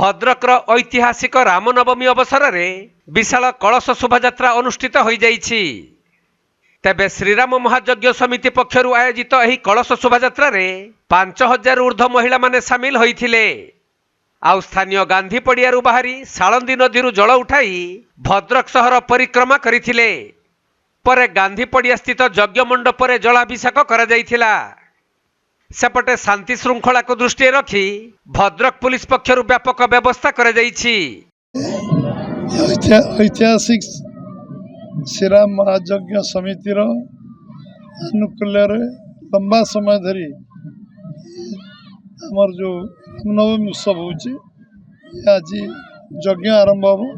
भद्रकर ऐतिहासिक रामनवमी अवसर में विशाल कलश शोभायात्रा अनुष्ठित हो जाइछि। तेबे श्रीराम महायज्ञ समिति पक्षरु आयोजित एही कलश शोभायात्रा रे 5000 ऊर्ध्व महिला माने सामिल होइथिले। आउ स्थानीय गांधी पड़ियारू बाहरी साळंदी नदीरू जल उठाई भद्रक सहर परिक्रमा करिथिले। परे गांधी पड़िया स्थित यज्ञ मंडप रे जलाभिषेक करा जाइथिला। सेपटे शांति श्रृंखला को दृष्टि रखी भद्रक पुलिस पक्षरु व्यापक व्यवस्था करा जाइछि। ऐतिहासिक श्रीराम महायज्ञ समितिर अनुकूल लंबा समय धरी आमर जो रामनवमी उत्सव होची आज यज्ञ आरंभ हो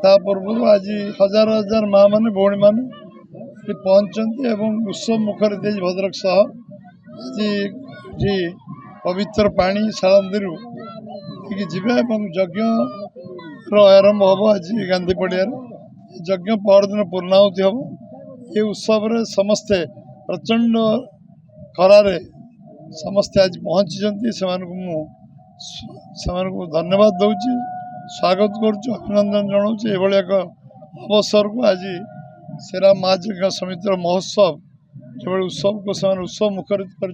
ता पूर्व आज हजार हजार माँ मैंने भौणी मैंने पहुँचते एवं उत्सव मुखर दे भद्रक शहर आज जी पवित्र पानी साळंदी जीवे यज्ञ आरंभ हम आज गांधी पड़िया यज्ञ परदिन पूर्णाहुति हम ये उत्सव समस्ते प्रचंड खरारे समस्ते आज पहुँची से धन्यवाद दूची स्वागत करुँ अभिनंदन जनाऊँ एक अवसर को आज श्रीराम महायज्ञ समितिर महोत्सव जो उत्सव को उत्सव मुखरित कर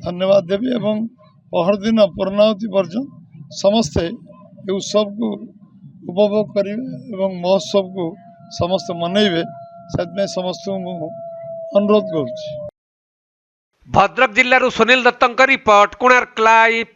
धन्यवाद देवी एवं पहरदिन पूर्णाहुति पर्यंत समस्ते ये उत्सव को उपभोग करेंगे एवं महोत्सव को समस्त मनइबे से समस्त अनुरोध करुँ। भद्रक जिल्लारू सुनील दत्तଙ୍କ रिपोर्ट कोणार्क लाइव।